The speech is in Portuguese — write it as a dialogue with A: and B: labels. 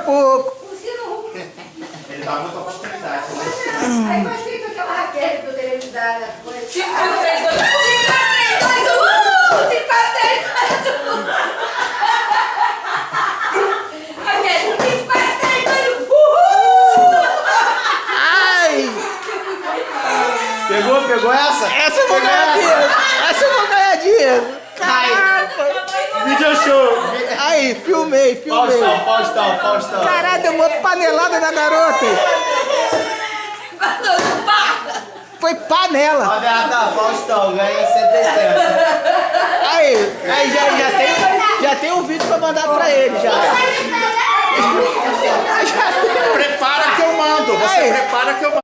A: pouco.
B: Ele dá muita oportunidade.
C: Aí faz feito aquela raquete que eu teria me dado.
D: 5, 4, 3, 2, 1. 5, 4, 3, 2, 1. 5, 4, 3, 2, 1. Raquete, 5, 4, 3, 2, 1. Uhul!
A: Ai!
B: Pegou essa?
A: Essa eu vou ganhar dinheiro! Essa eu vou ganhar dinheiro! Caraca!
B: Video show!
A: Aí, filmei.
B: Faustão.
A: Caralho, deu uma panelada na garota! Foi panela!
B: Olha, Faustão, ganha 180.
A: Aí já tem um vídeo pra mandar pra ele já.
B: Prepara que eu mando. Você
A: Aí.
B: prepara que eu mando.